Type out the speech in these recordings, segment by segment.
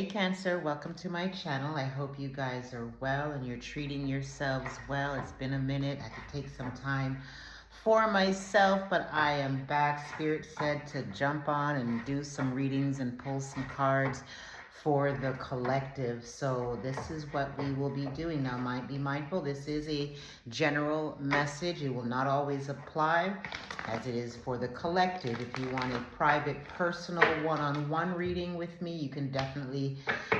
Hey Cancer, welcome to my channel. I hope you guys are well and you're treating yourselves well. It's been a minute. I could take some time for myself, but I am back. Spirit said to jump on and do some readings and pull some cards for the collective. So this is what we will be doing. Now, be mindful, this is a general message. It will not always apply as it is for the collective. If you want a private, personal, one-on-one reading with me, you can definitely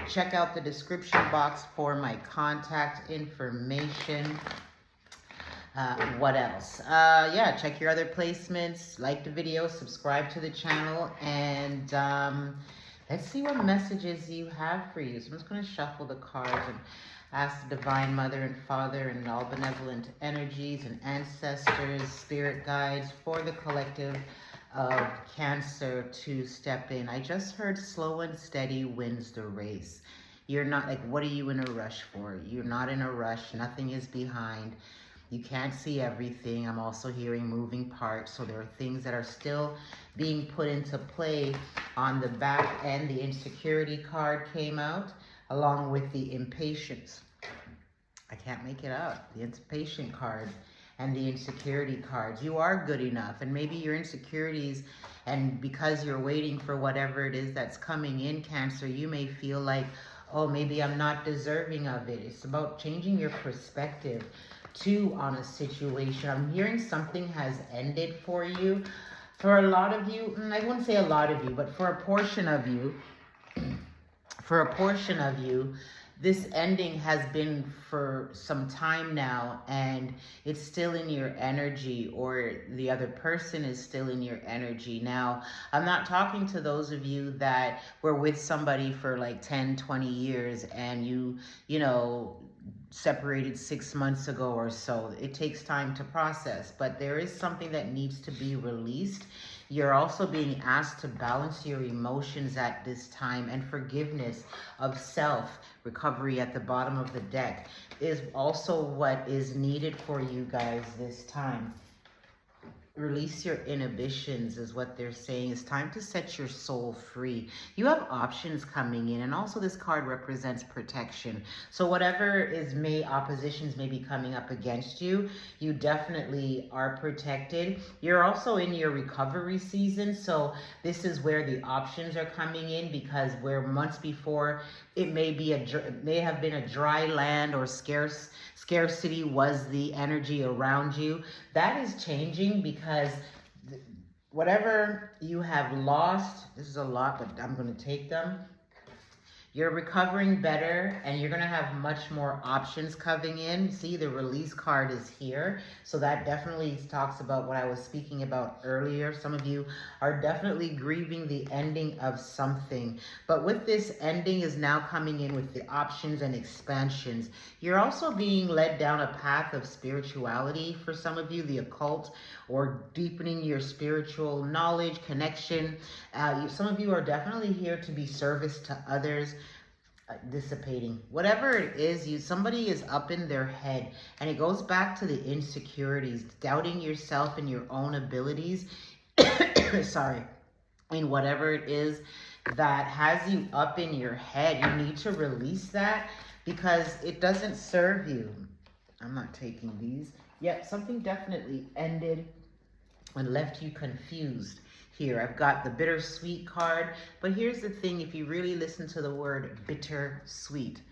check out the description box for my contact information. What else? Yeah, check your other placements, like the video, subscribe to the channel, and let's see what messages you have for you. So I'm just going to shuffle the cards and ask the Divine Mother and Father and all benevolent energies and ancestors, spirit guides for the collective of Cancer to step in. I just heard slow and steady wins the race. You're not like, what are you in a rush for? You're not in a rush. Nothing is behind. You can't see everything. I'm also hearing moving parts. So there are things that are still being put into play on the back end. The insecurity card came out along with the impatience. I can't make it up. The impatient card and the insecurity cards. You are good enough. And maybe your insecurities, and because you're waiting for whatever it is that's coming in, Cancer, you may feel like, oh, maybe I'm not deserving of it. It's about changing your perspective too on a situation. I'm hearing something has ended for you. For a lot of you, I wouldn't say a lot of you, but for a portion of you, this ending has been for some time now, and it's still in your energy, or the other person is still in your energy. Now, I'm not talking to those of you that were with somebody for like 10, 20 years and you know, separated 6 months ago or so. It takes time to process, but there is something that needs to be released. You're also being asked to balance your emotions at this time, and forgiveness of self. Recovery at the bottom of the deck is also what is needed for you guys this time. Release your inhibitions is what they're saying. It's time to set your soul free. You have options coming in, and also this card represents protection. So whatever oppositions may be coming up against you, you definitely are protected. You're also in your recovery season, so this is where the options are coming in, because where months before it may have been a dry land or scarcity was the energy around you. That is changing, because whatever you have lost, this is a lot, but I'm going to take them. You're recovering better, and you're going to have much more options coming in. See, the release card is here. So that definitely talks about what I was speaking about earlier. Some of you are definitely grieving the ending of something. But with this ending is now coming in with the options and expansions. You're also being led down a path of spirituality for some of you, the occult, or deepening your spiritual knowledge, connection. Some of you are definitely here to be service to others. Dissipating whatever it is, somebody is up in their head, and it goes back to the insecurities, doubting yourself and your own abilities. Sorry. And whatever it is that has you up in your head, you need to release that, because it doesn't serve you. I'm not taking these. Yep, something definitely ended and left you confused. Here, I've got the bittersweet card, but here's the thing: if you really listen to the word bittersweet,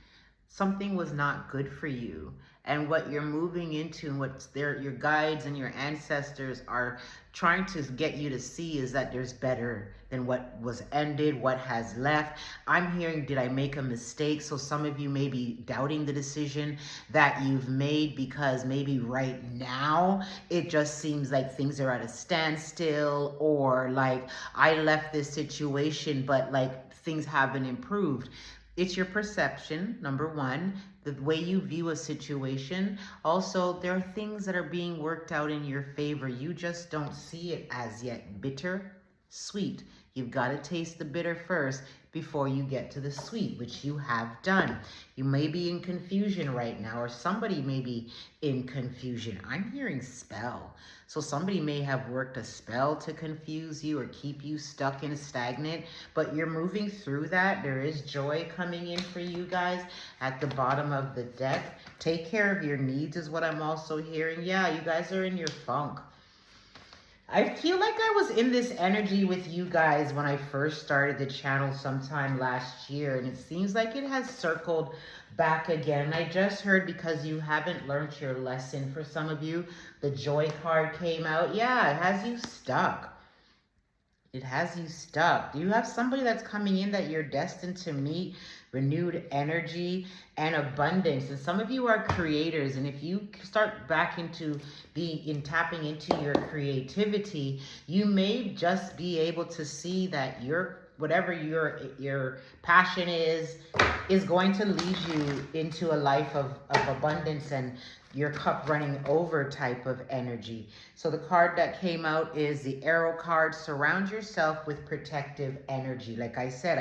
something was not good for you. And what you're moving into, and what your guides and your ancestors are trying to get you to see, is that there's better than what was ended, what has left. I'm hearing, did I make a mistake? So some of you may be doubting the decision that you've made, because maybe right now it just seems like things are at a standstill, or like, I left this situation, but like things haven't improved. It's your perception, number one, the way you view a situation. Also, there are things that are being worked out in your favor. You just don't see it as yet. Bitter, sweet. You've got to taste the bitter first before you get to the sweet, which you have done. You may be in confusion right now, or somebody may be in confusion. I'm hearing spell. So somebody may have worked a spell to confuse you or keep you stuck and stagnant, but you're moving through that. There is joy coming in for you guys at the bottom of the deck. Take care of your needs is what I'm also hearing. Yeah, you guys are in your funk. I feel like I was in this energy with you guys when I first started the channel sometime last year, and it seems like it has circled back again. I just heard, because you haven't learned your lesson, for some of you, the joy card came out. Yeah, it has you stuck. It has you stuck. Do you have somebody that's coming in that you're destined to meet? Renewed energy and abundance. And some of you are creators, and if you start back into tapping into your creativity, you may just be able to see that whatever your passion is going to lead you into a life of abundance and your cup running over type of energy. So the card that came out is the Arrow card. Surround yourself with protective energy. Like I said,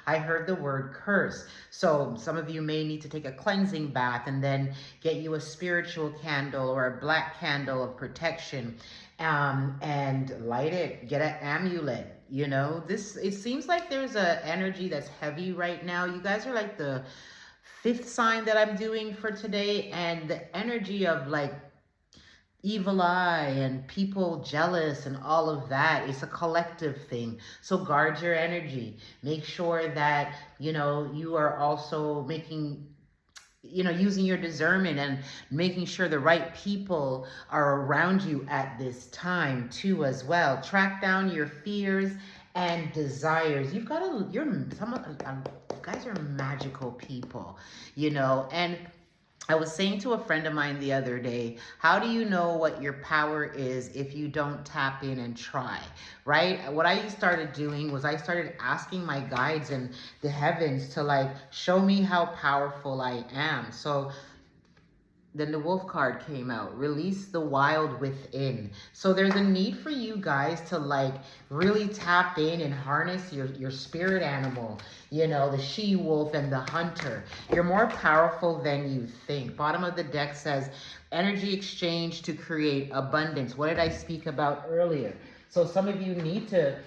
I heard the word curse. So some of you may need to take a cleansing bath and then get you a spiritual candle or a black candle of protection, and light it. Get an amulet. You know, it seems like there's a energy that's heavy right now. You guys are like the 5th sign that I'm doing for today, and the energy of like evil eye and people jealous and all of that, it's a collective thing. So guard your energy. Make sure that, you are also using your discernment and making sure the right people are around you at this time too as well. Track down your fears and desires. You guys are magical people, and I was saying to a friend of mine the other day, how do you know what your power is if you don't tap in and try, right? What I started doing was I started asking my guides and the heavens to show me how powerful I am. So then the Wolf card came out. Release the wild within. So there's a need for you guys to really tap in and harness your spirit animal, the she-wolf and the hunter. You're more powerful than you think. Bottom of the deck says energy exchange to create abundance. What did I speak about earlier? So some of you need to,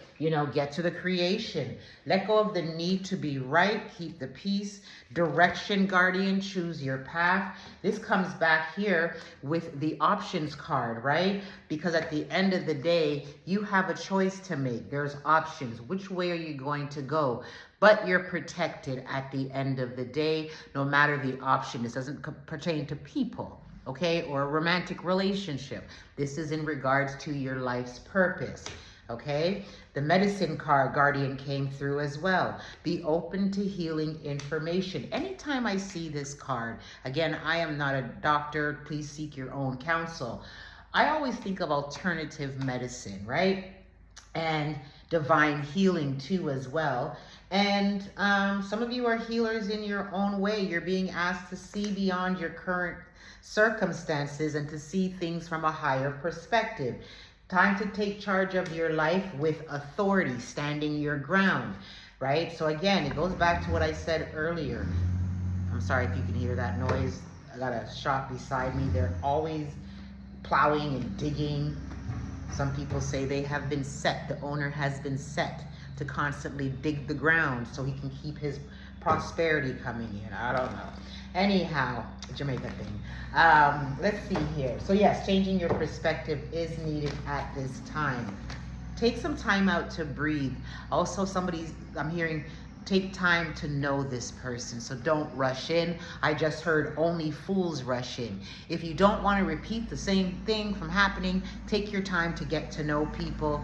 get to the creation. Let go of the need to be right. Keep the peace. Direction, guardian. Choose your path. This comes back here with the options card, right? Because at the end of the day, you have a choice to make. There's options. Which way are you going to go? But you're protected at the end of the day, no matter the option. This doesn't pertain to people, okay, or a romantic relationship. This is in regards to your life's purpose, okay? The medicine card, guardian, came through as well. Be open to healing information. Anytime I see this card, again, I am not a doctor. Please seek your own counsel. I always think of alternative medicine, right? And divine healing too as well. And some of you are healers in your own way. You're being asked to see beyond your current circumstances and to see things from a higher perspective. Time to take charge of your life with authority, standing your ground, right? So again, it goes back to what I said earlier. I'm sorry if you can hear that noise. I got a shop beside me. They're always plowing and digging. Some people say they have been set. The owner has been set to constantly dig the ground so he can keep his prosperity coming in. I don't know. Anyhow, Jamaica thing. Let's see here. So yes, changing your perspective is needed at this time. Take some time out to breathe. Also, I'm hearing, take time to know this person. So don't rush in. I just heard only fools rush in. If you don't want to repeat the same thing from happening, take your time to get to know people.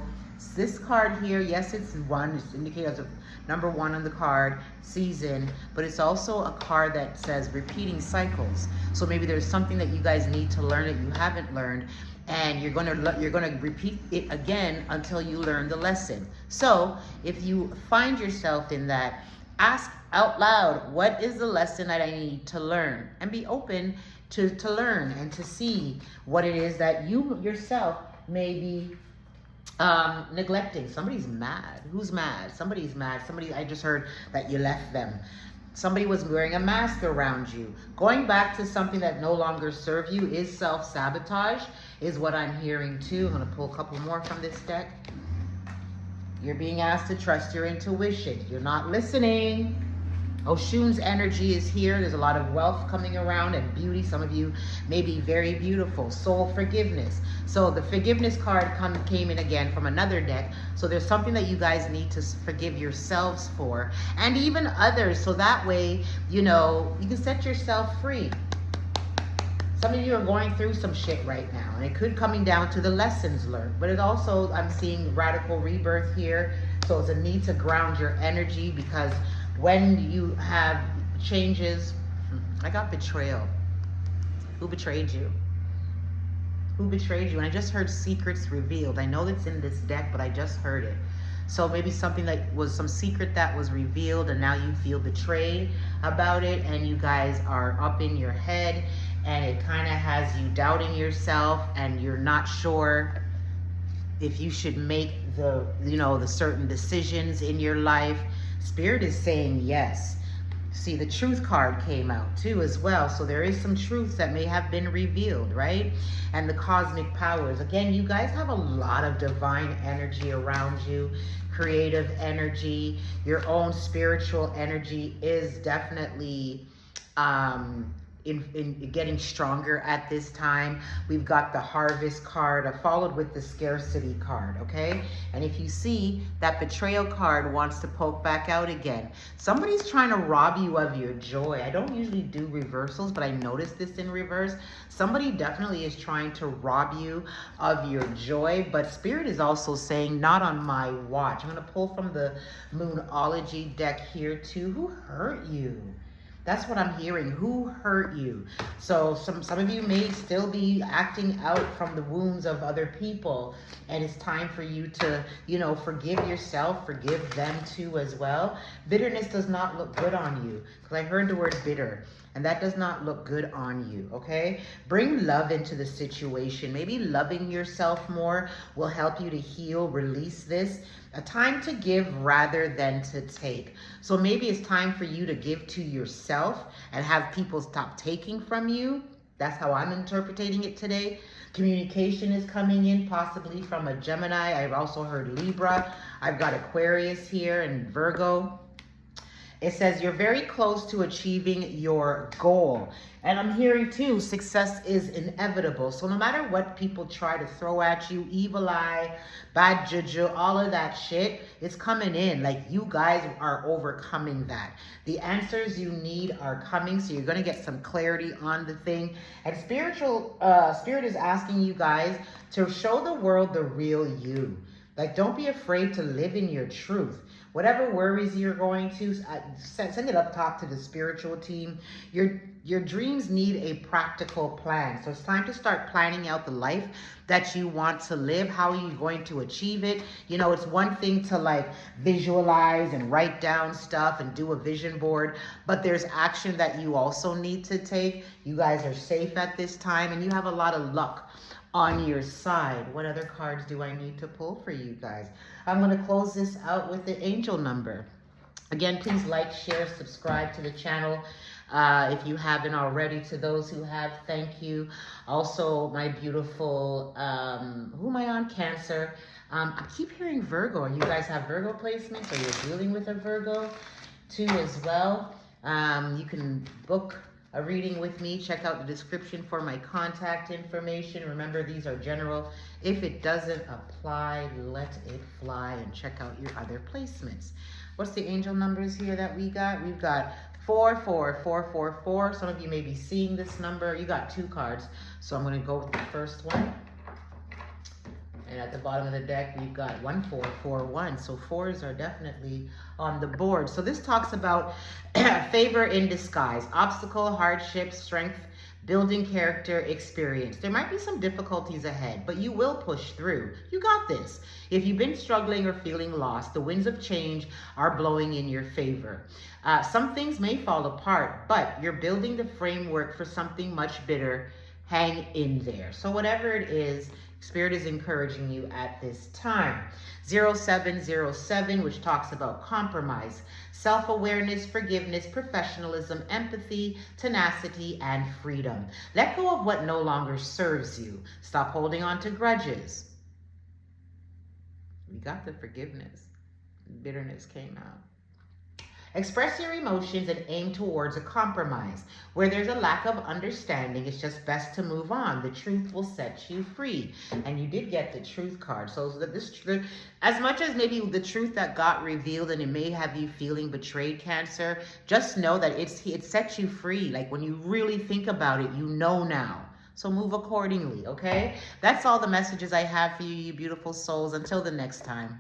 This card here, yes, it's indicated as a number 1 on the card, season, but it's also a card that says repeating cycles. So maybe there's something that you guys need to learn that you haven't learned, and you're gonna repeat it again until you learn the lesson. So if you find yourself in that, ask out loud, what is the lesson that I need to learn? And be open to learn and to see what it is that you yourself may be Neglecting. Somebody's mad. Who's mad? Somebody's mad. Somebody, I just heard that you left them. Somebody was wearing a mask around you. Going back to something that no longer serves you is self-sabotage, is what I'm hearing too. I'm going to pull a couple more from this deck. You're being asked to trust your intuition. You're not listening. Oshun's energy is here. There's a lot of wealth coming around and beauty. Some of you may be very beautiful. Soul forgiveness. So the forgiveness card came in again from another deck. So there's something that you guys need to forgive yourselves for, and even others. So that way, you know, you can set yourself free. Some of you are going through some shit right now, and it could coming down to the lessons learned. But it also, I'm seeing radical rebirth here. So it's a need to ground your energy, because when you have changes, I got betrayal. Who betrayed you? Who betrayed you? And I just heard secrets revealed. I know that's in this deck, but I just heard it. So maybe something that was some secret that was revealed, and now you feel betrayed about it, and you guys are up in your head, and it kind of has you doubting yourself, and you're not sure if you should make the, you know, the certain decisions in your life. Spirit is saying yes. See, the truth card came out too as well. So there is some truth that may have been revealed, right? And the cosmic powers. Again, you guys have a lot of divine energy around you, creative energy. Your own spiritual energy is definitely in getting stronger at this time. We've got the harvest card followed with the scarcity card, okay? And if you see that betrayal card wants to poke back out again, somebody's trying to rob you of your joy. I don't usually do reversals, but I noticed this in reverse. Somebody definitely is trying to rob you of your joy, but Spirit is also saying, not on my watch. I'm going to pull from the Moonology deck here too. Who hurt you? That's what I'm hearing. Who hurt you? So some of you may still be acting out from the wounds of other people, and it's time for you to, you know, forgive yourself, forgive them too as well. Bitterness does not look good on you, because I heard the word bitter, and that does not look good on you, okay? Bring love into the situation. Maybe loving yourself more will help you to heal, release this. A time to give rather than to take. So maybe it's time for you to give to yourself and have people stop taking from you. That's how I'm interpreting it today. Communication is coming in, possibly from a Gemini. I've also heard Libra. I've got Aquarius here and Virgo. It says you're very close to achieving your goal. And I'm hearing too, success is inevitable. So no matter what people try to throw at you, evil eye, bad juju, all of that shit, it's coming in. Like, you guys are overcoming that. The answers you need are coming. So you're going to get some clarity on the thing. And Spirit is asking you guys to show the world the real you. Like, don't be afraid to live in your truth. Whatever worries you're going to, send it up top to the spiritual team. Your dreams need a practical plan. So it's time to start planning out the life that you want to live. How are you going to achieve it? You know, it's one thing to like visualize and write down stuff and do a vision board, but there's action that you also need to take. You guys are safe at this time, and you have a lot of luck on your side. What other cards do I need to pull for you guys? I'm going to close this out with the angel number. Again, please like, share, subscribe to the channel if you haven't already. To those who have, thank you. Also, my beautiful, who am I on? Cancer. I keep hearing Virgo. You guys have Virgo placements, or you're dealing with a Virgo too as well. You can book a reading with me. Check out the description for my contact information. Remember, these are general. If it doesn't apply, let it fly, and check out your other placements. What's the angel numbers here that we got? We've got 44444. Some of you may be seeing this number. You got two cards, so I'm going to go with the first one. And at the bottom of the deck, we've got 1441. So fours are definitely on the board. So this talks about favor in disguise, obstacle, hardship, strength, building character, experience. There might be some difficulties ahead, but you will push through. You got this. If you've been struggling or feeling lost, the winds of change are blowing in your favor. Some things may fall apart, but you're building the framework for something much better. Hang in there. So whatever it is, Spirit is encouraging you at this time. 0707, which talks about compromise, self-awareness, forgiveness, professionalism, empathy, tenacity, and freedom. Let go of what no longer serves you. Stop holding on to grudges. We got the forgiveness. Bitterness came out. Express your emotions and aim towards a compromise. Where there's a lack of understanding, it's just best to move on. The truth will set you free. And you did get the truth card. So that as much as maybe the truth that got revealed and it may have you feeling betrayed, Cancer, just know that it sets you free. Like when you really think about it, you know now. So move accordingly, okay? That's all the messages I have for you, you beautiful souls. Until the next time.